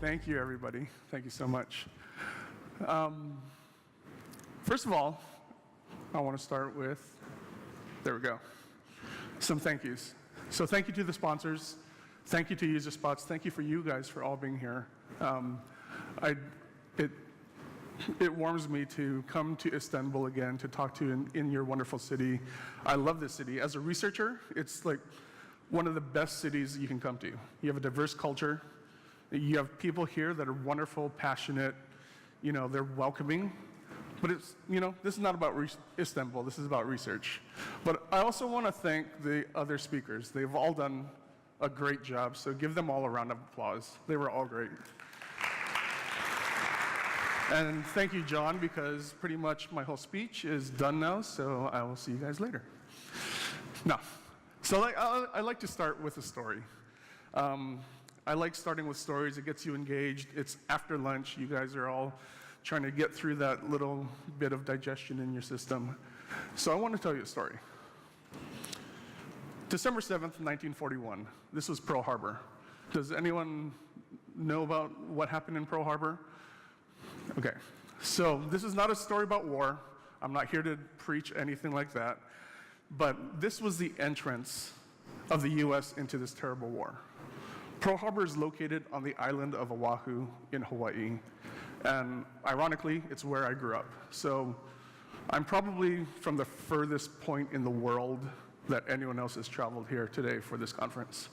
Thank you, everybody. Thank you so much. First of all, I want to start with, there we go, some thank yous. So thank you to the sponsors. Thank you to Userspots. Thank you for you guys for all being here. It warms me to come to Istanbul again to talk to you in your wonderful city. I love this city. As a researcher, it's like one of the best cities you can come to. You have a diverse culture. You have people here that are wonderful, passionate, they're welcoming. But it's, this is not about Istanbul, this is about research. But I also want to thank the other speakers. They've all done a great job, so give them all a round of applause. They were all great. And thank you, John, because pretty much my whole speech is done now, so I will see you guys later. Now, so I like to start with a story. I like starting with stories. It gets you engaged. It's after lunch. You guys are all trying to get through that little bit of digestion in your system. So I want to tell you a story. December 7th, 1941. This was Pearl Harbor. Does anyone know about what happened in Pearl Harbor? Okay. So this is not a story about war. I'm not here to preach anything like that. But this was the entrance of the US into this terrible war. Pearl Harbor is located on the island of Oahu in Hawaii. And ironically, it's where I grew up. So I'm probably from the furthest point in the world that anyone else has traveled here today for this conference.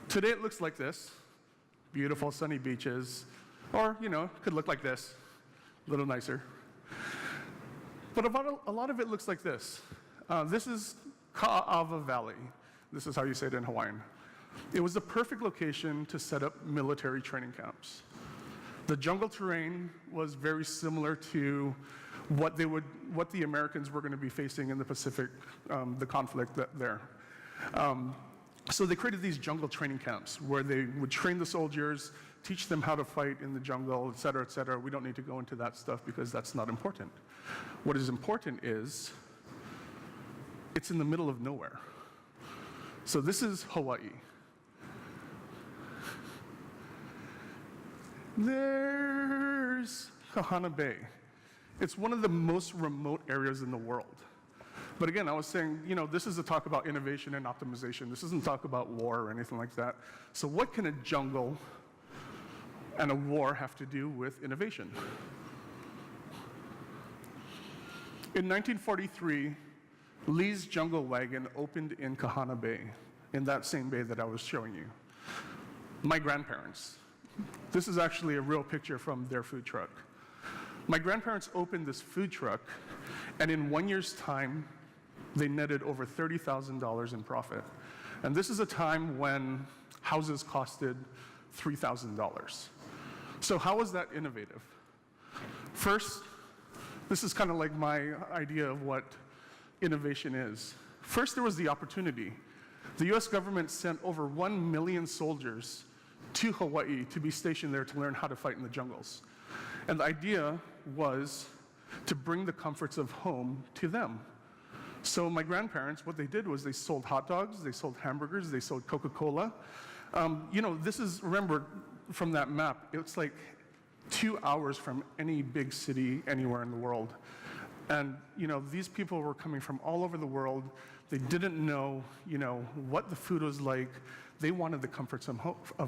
Today it looks like this. Beautiful sunny beaches. Or, it could look like this. A little nicer. But a lot of it looks like this. This is Ka'ava Valley. This is how you say it in Hawaiian. It was the perfect location to set up military training camps. The jungle terrain was very similar to what the Americans were going to be facing in the Pacific, the conflict there. So they created these jungle training camps where they would train the soldiers, teach them how to fight in the jungle, et cetera, et cetera. We don't need to go into that stuff because that's not important. What is important is it's in the middle of nowhere. So this is Hawaii. There's Kahana Bay. It's one of the most remote areas in the world. But again, I was saying, this is a talk about innovation and optimization. This isn't talk about war or anything like that. So what can a jungle and a war have to do with innovation? In 1943, Lee's Jungle Wagon opened in Kahana Bay, in that same bay that I was showing you. My grandparents. This is actually a real picture from their food truck. My grandparents opened this food truck, and in 1 year's time, they netted over $30,000 in profit. And this is a time when houses costed $3,000. So how was that innovative? First, this is kind of like my idea of what innovation is. First, there was the opportunity. The US government sent over 1 million soldiers to Hawaii to be stationed there to learn how to fight in the jungles. And the idea was to bring the comforts of home to them. So my grandparents, what they did was they sold hot dogs, they sold hamburgers, they sold Coca-Cola. This is, remember, from that map, it's like 2 hours from any big city anywhere in the world. And, these people were coming from all over the world. They didn't know, what the food was like. They wanted the comforts of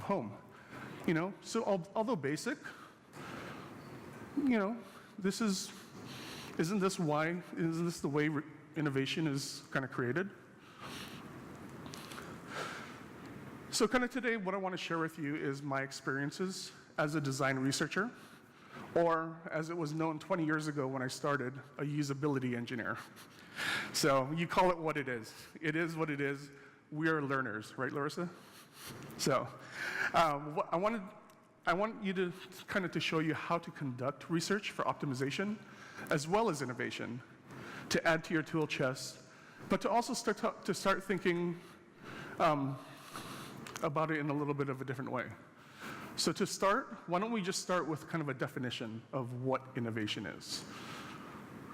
home. So although basic, isn't this the way innovation is kind of created? So kind of today, what I want to share with you is my experiences as a design researcher, or as it was known 20 years ago when I started, a usability engineer. So you call it what it is. It is what it is. We are learners, right, Larissa? So I want you to kind of to show you how to conduct research for optimization, as well as innovation, to add to your tool chest, but to also start thinking about it in a little bit of a different way. So to start, why don't we just start with kind of a definition of what innovation is?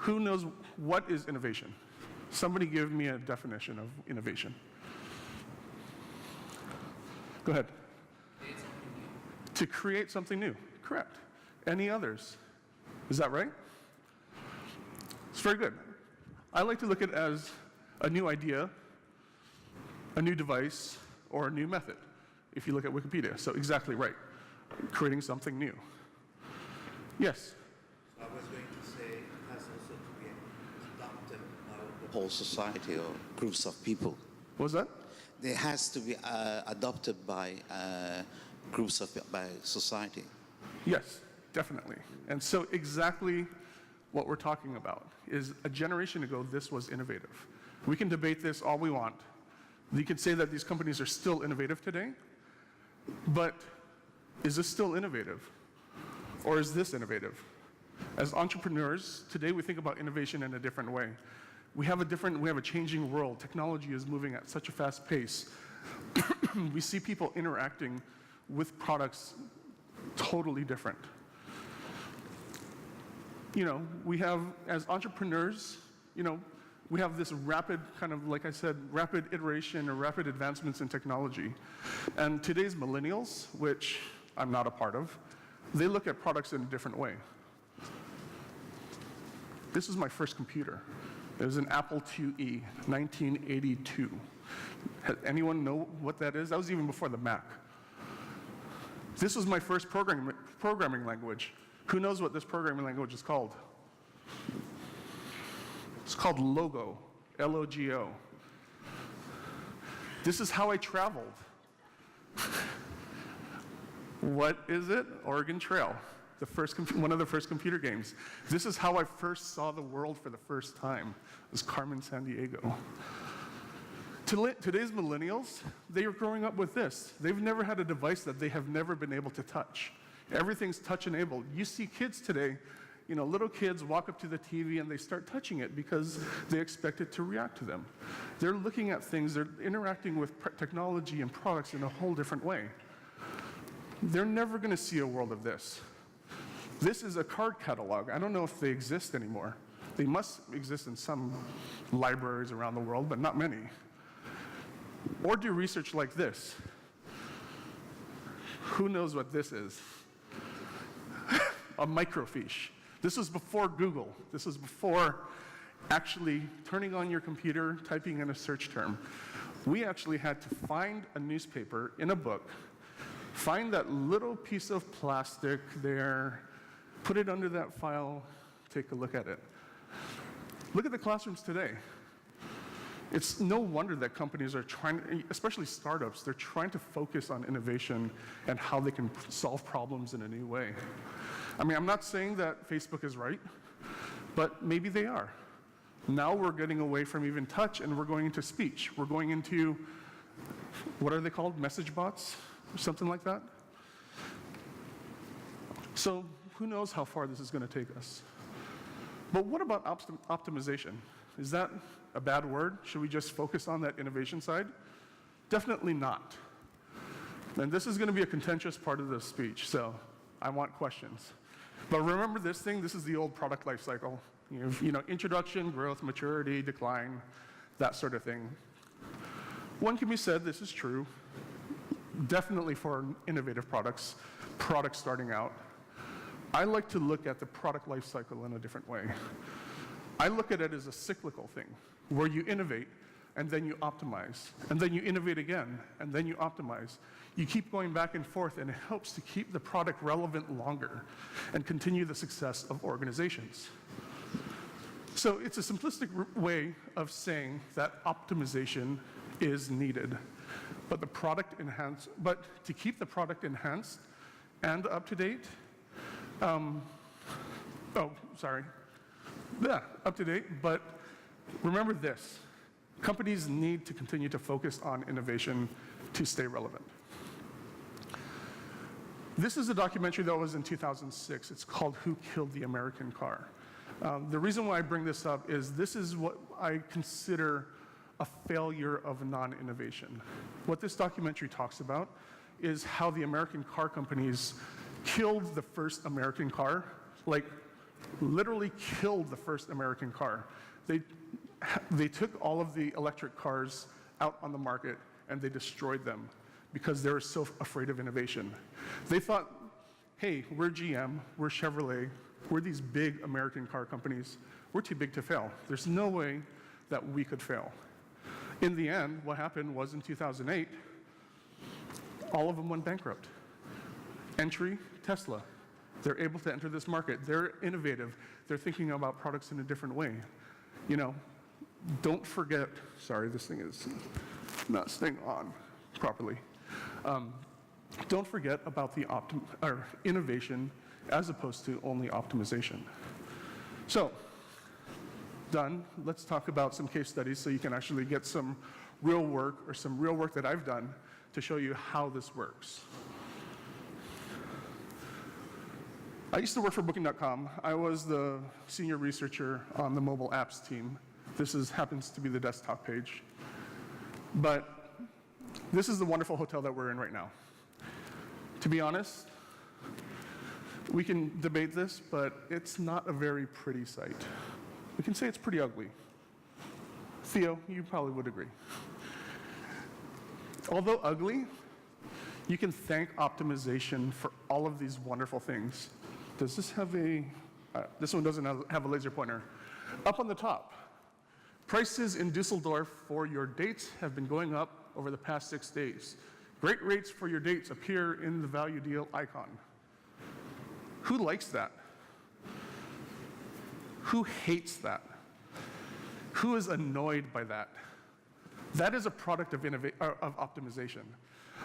Who knows what is innovation? Somebody give me a definition of innovation. Go ahead. To create something new. Correct. Any others? Is that right? It's very good. I like to look at it as a new idea, a new device, or a new method, if you look at Wikipedia. So exactly right. Creating something new. Yes? So I was going to say it has also to be adopted by the whole society or groups of people. What was that? It has to be adopted by groups of by society. Yes, definitely. And so exactly what we're talking about is a generation ago, this was innovative. We can debate this all we want. You could say that these companies are still innovative today, but is this still innovative? Or is this innovative? As entrepreneurs, today we think about innovation in a different way. We have a changing world. Technology is moving at such a fast pace. We see people interacting with products totally different. We have, as entrepreneurs, we have this rapid kind of, like I said, rapid iteration or rapid advancements in technology. And today's millennials, which I'm not a part of, they look at products in a different way. This is my first computer. It was an Apple IIe, 1982. Anyone know what that is? That was even before the Mac. This was my first programming language. Who knows what this programming language is called? It's called Logo, L-O-G-O. This is how I traveled. What is it? Oregon Trail, one of the first computer games. This is how I first saw the world for the first time. It was Carmen Sandiego. Today's millennials, they are growing up with this. They've never had a device that they have never been able to touch. Everything's touch-enabled. You see kids today, little kids walk up to the TV and they start touching it because they expect it to react to them. They're looking at things, they're interacting with technology and products in a whole different way. They're never going to see a world of this. This is a card catalog. I don't know if they exist anymore. They must exist in some libraries around the world, but not many. Or do research like this. Who knows what this is? A microfiche. This was before Google. This was before actually turning on your computer, typing in a search term. We actually had to find a newspaper in a book, find that little piece of plastic there, put it under that file, take a look at it. Look at the classrooms today. It's no wonder that companies are trying, especially startups, they're trying to focus on innovation and how they can solve problems in a new way. I'm not saying that Facebook is right, but maybe they are. Now we're getting away from even touch and we're going into speech. We're going into, what are they called? Message bots? Or something like that? So who knows how far this is going to take us? But what about optimization? Is that a bad word? Should we just focus on that innovation side? Definitely not. And this is going to be a contentious part of the speech, so I want questions. But remember this thing, this is the old product lifecycle. Introduction, growth, maturity, decline, that sort of thing. One can be said, this is true, definitely for innovative products starting out. I like to look at the product lifecycle in a different way. I look at it as a cyclical thing, where you innovate, and then you optimize, and then you innovate again, and then you optimize. You keep going back and forth, and it helps to keep the product relevant longer and continue the success of organizations. So it's a simplistic way of saying that optimization is needed, but to keep the product enhanced and up to date, up to date, but remember this. Companies need to continue to focus on innovation to stay relevant. This is a documentary that was in 2006. It's called Who Killed the American Car? The reason why I bring this up is this is what I consider a failure of non-innovation. What this documentary talks about is how the American car companies killed the first American car, like literally killed the first American car. They took all of the electric cars out on the market and they destroyed them because they were so afraid of innovation. They thought, hey, we're GM, we're Chevrolet, we're these big American car companies, we're too big to fail. There's no way that we could fail. In the end, what happened was in 2008, all of them went bankrupt. Entry, Tesla. They're able to enter this market. They're innovative. They're thinking about products in a different way. You know, don't forget, sorry, this thing is not staying on properly. Don't forget about the innovation as opposed to only optimization. So, done. Let's talk about some case studies so you can actually get some real work or some real work that I've done to show you how this works. I used to work for Booking.com. I was the senior researcher on the mobile apps team. This happens to be the desktop page. But this is the wonderful hotel that we're in right now. To be honest, we can debate this, but it's not a very pretty site. We can say it's pretty ugly. Theo, you probably would agree. Although ugly, you can thank optimization for all of these wonderful things. Does this have this one doesn't have a laser pointer. Up on the top, prices in Dusseldorf for your dates have been going up over the past 6 days. Great rates for your dates appear in the value deal icon. Who likes that? Who hates that? Who is annoyed by that? That is a product of optimization.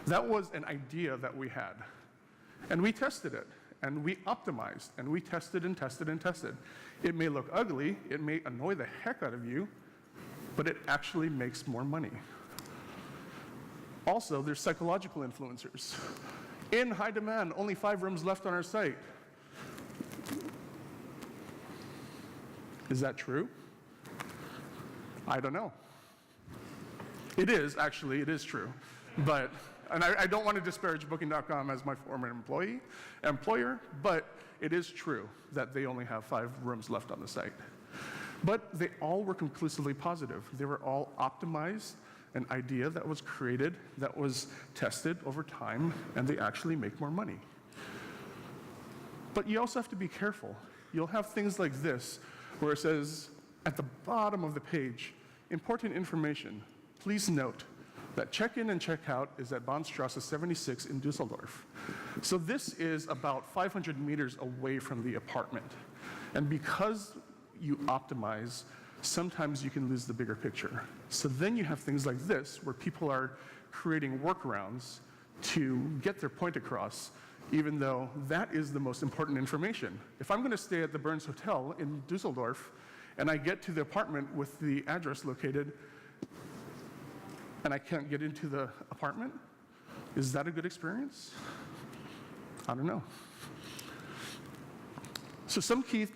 That was an idea that we had. And we tested it, and we optimized, and we tested and tested and tested. It may look ugly, it may annoy the heck out of you, but it actually makes more money. Also, there's psychological influencers. In high demand, only 5 rooms left on our site. Is that true? I don't know. It is, actually, it is true. But, and I don't want to disparage Booking.com as my former employer, but it is true that they only have 5 rooms left on the site. But they all were conclusively positive. They were all optimized, an idea that was created, that was tested over time, and they actually make more money. But you also have to be careful. You'll have things like this, where it says at the bottom of the page, important information. Please note that check-in and check-out is at Bahnstrasse 76 in Dusseldorf. So this is about 500 meters away from the apartment. And because you optimize, sometimes you can lose the bigger picture. So then you have things like this, where people are creating workarounds to get their point across, even though that is the most important information. If I'm going to stay at the Burns Hotel in Dusseldorf, and I get to the apartment with the address located, and I can't get into the apartment, is that a good experience? I don't know. So some key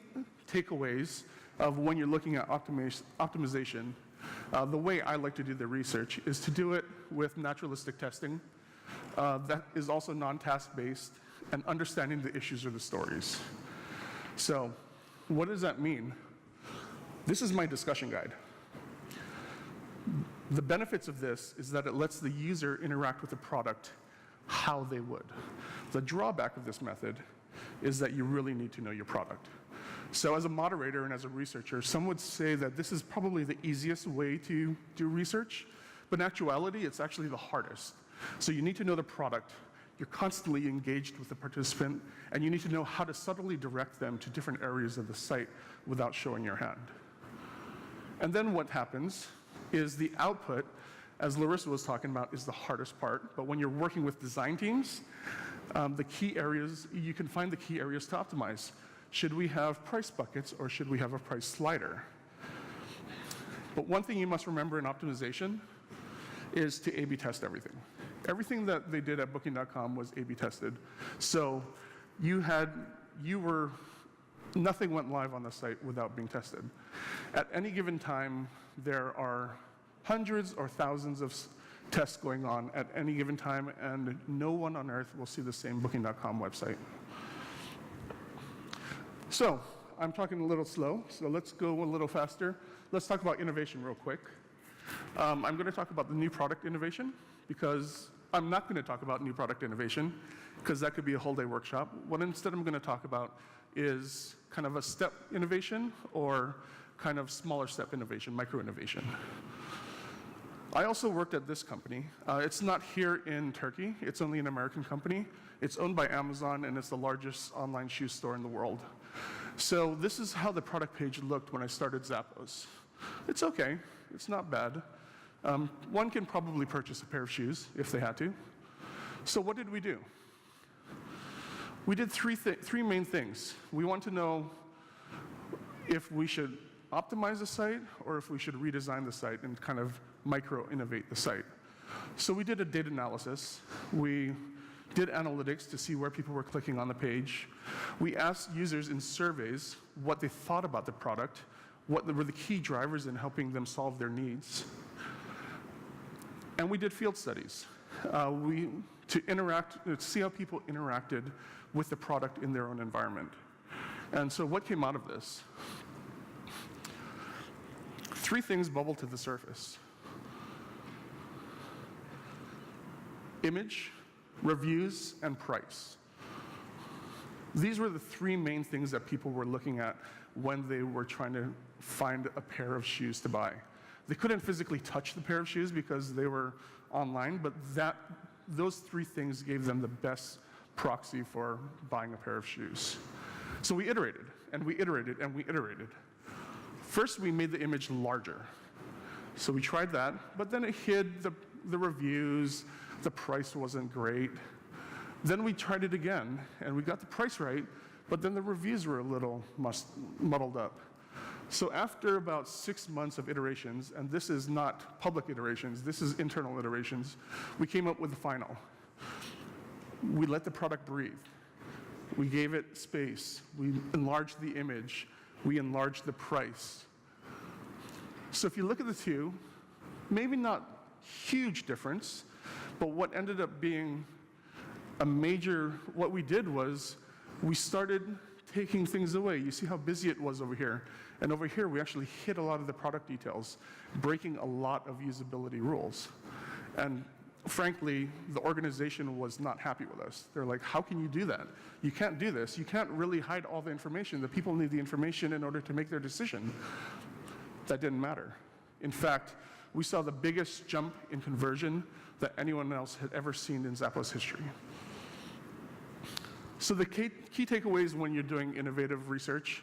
takeaways of when you're looking at optimization, the way I like to do the research is to do it with naturalistic testing that is also non-task-based, and understanding the issues or the stories. So what does that mean? This is my discussion guide. The benefits of this is that it lets the user interact with the product how they would. The drawback of this method is that you really need to know your product. So as a moderator and as a researcher, some would say that this is probably the easiest way to do research, but in actuality, it's actually the hardest. So you need to know the product, you're constantly engaged with the participant, and you need to know how to subtly direct them to different areas of the site without showing your hand. And then what happens is the output, as Larissa was talking about, is the hardest part. But when you're working with design teams, the key areas, you can find the key areas to optimize. Should we have price buckets or should we have a price slider? But one thing you must remember in optimization is to A/B test everything. Everything that they did at Booking.com was A/B tested. So nothing went live on the site without being tested. At any given time, there are hundreds or thousands of tests going on at any given time, and no one on earth will see the same Booking.com website. So I'm talking a little slow, so let's go a little faster. Let's talk about innovation real quick. I'm going to talk about the new product innovation, because I'm not going to talk about new product innovation because that could be a whole day workshop. What instead I'm going to talk about is kind of a step innovation or kind of smaller step innovation, micro innovation. I also worked at this company. It's not here in Turkey. It's only an American company. It's owned by Amazon, and it's the largest online shoe store in the world. So this is how the product page looked when I started Zappos. It's okay. It's not bad. One can probably purchase a pair of shoes if they had to. So what did we do? We did three main things. We want to know if we should optimize the site or if we should redesign the site and kind of micro-innovate the site. So we did a data analysis. We did analytics to see where people were clicking on the page. We asked users in surveys what they thought about the product, what were the key drivers in helping them solve their needs. And we did field studies to see how people interacted with the product in their own environment. And so what came out of this? Three things bubbled to the surface. Image, reviews, and price. These were the three main things that people were looking at when they were trying to find a pair of shoes to buy. They couldn't physically touch the pair of shoes because they were online, but those three things gave them the best proxy for buying a pair of shoes. So we iterated, and we iterated, and we iterated. First, we made the image larger. So we tried that, but then it hid the reviews, the price wasn't great. Then we tried it again, and we got the price right, but then the reviews were a little muddled up. So after about 6 months of iterations, and this is not public iterations, this is internal iterations, we came up with the final. We let the product breathe. We gave it space. We enlarged the image. We enlarged the price. So if you look at the two, maybe not huge difference, but what ended up being what we did was we started taking things away. You see how busy it was over here. And over here, we actually hit a lot of the product details, breaking a lot of usability rules. And frankly, the organization was not happy with us. They're like, how can you do that? You can't do this. You can't really hide all the information. The people need the information in order to make their decision. That didn't matter. In fact, we saw the biggest jump in conversion that anyone else had ever seen in Zappos history. So the key takeaways when you're doing innovative research: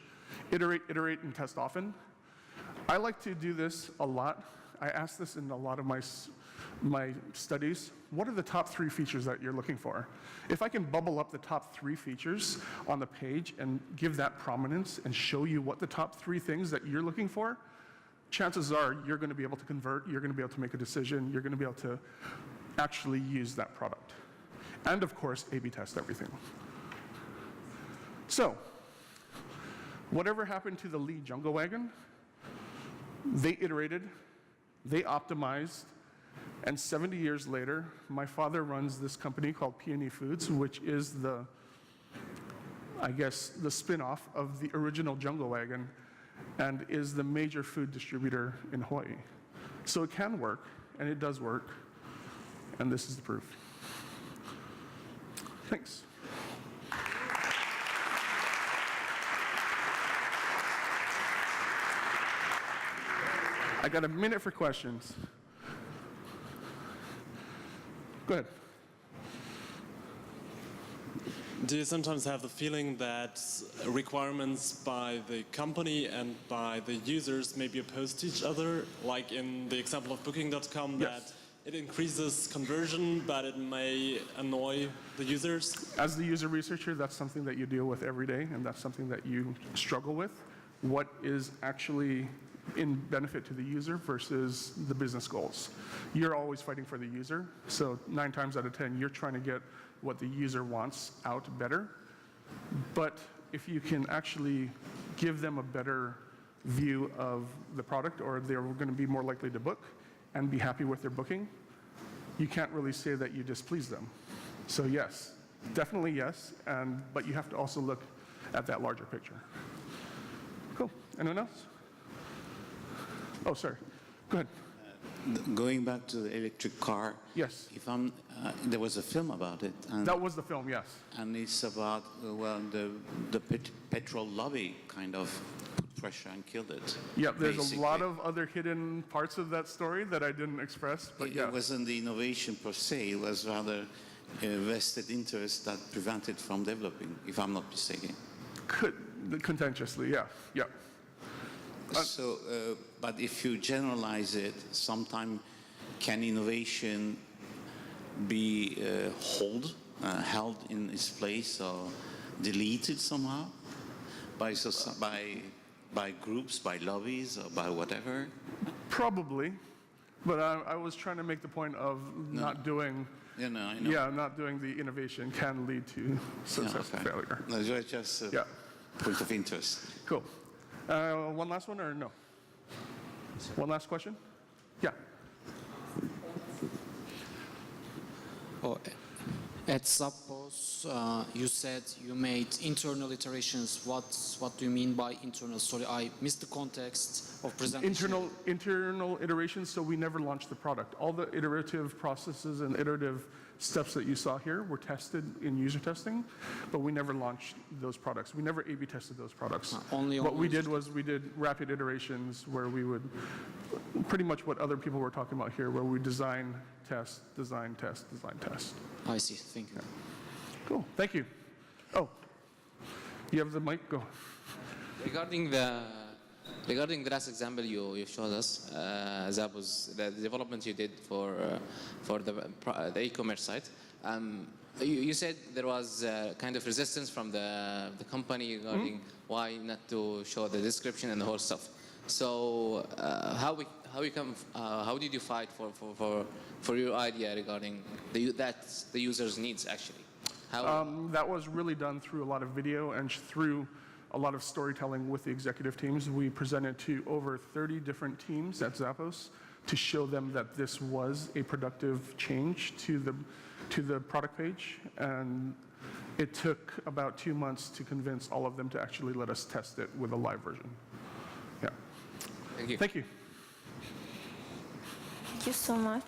iterate, and test often. I like to do this a lot. I ask this in a lot of my studies. What are the top 3 features that you're looking for? If I can bubble up the top 3 features on the page and give that prominence and show you what the top 3 things that you're looking for, chances are you're going to be able to convert, you're going to be able to make a decision, you're going to be able to actually use that product. And of course, A/B test everything. So, whatever happened to the lead jungle wagon? They iterated, they optimized, and 70 years later, my father runs this company called Peony Foods, which is the spin-off of the original jungle wagon and is the major food distributor in Hawaii. So it can work, and it does work, and this is the proof. Thanks. I got a minute for questions. Go ahead. Do you sometimes have the feeling that requirements by the company and by the users may be opposed to each other? Like in the example of Booking.com, Yes. that it increases conversion, but it may annoy the users? As the user researcher, that's something that you deal with every day, and that's something that you struggle with. What is actually in benefit to the user versus the business goals. You're always fighting for the user, so 9 times out of 10, you're trying to get what the user wants out better. But if you can actually give them a better view of the product, or they're going to be more likely to book and be happy with their booking, you can't really say that you displease them. So yes, definitely yes, but you have to also look at that larger picture. Cool. Anyone else? Oh, sorry. Go ahead. Going back to the electric car, Yes. if there was a film about it, and, That was the film, yes. and it's about the petrol lobby kind of put pressure and killed it. Yeah, there's basically. a lot of other hidden parts of that story that I didn't express, but yeah. It wasn't the innovation per se; it was rather vested interest that prevented from developing, if I'm not mistaken. Contentiously, yeah, yeah. But if you generalize it, sometimes can innovation be held in its place or deleted somehow by groups, by lobbies, or by whatever? Probably, but I was trying to make the point of not doing. I know. Yeah, not doing the innovation can lead to success or failure. No, it's just a point of interest. Cool. One last one or no? One last question? Yeah. At Zappos, you said you made internal iterations. What do you mean by internal? Sorry, I missed the context of presentation. Internal iterations, so we never launched the product. All the iterative processes and iterative steps that you saw here were tested in user testing, but we never launched those products. We never A/B tested those products. What we did was we did rapid iterations where we would, pretty much what other people were talking about here, where we design, test, design, test, design, test. I see, thank you. Cool, thank you. Oh, you have the mic, go. Regarding the last example you showed us, Zappos, the development you did for the e-commerce site, you said there was kind of resistance from the company regarding why not to show the description and the whole stuff. So how did you fight for your idea regarding the user's needs actually? That was really done through a lot of video and through a lot of storytelling with the executive teams. We presented to over 30 different teams at Zappos to show them that this was a productive change to the product page. And it took about 2 months to convince all of them to actually let us test it with a live version. Yeah. Thank you. Thank you. Thank you so much.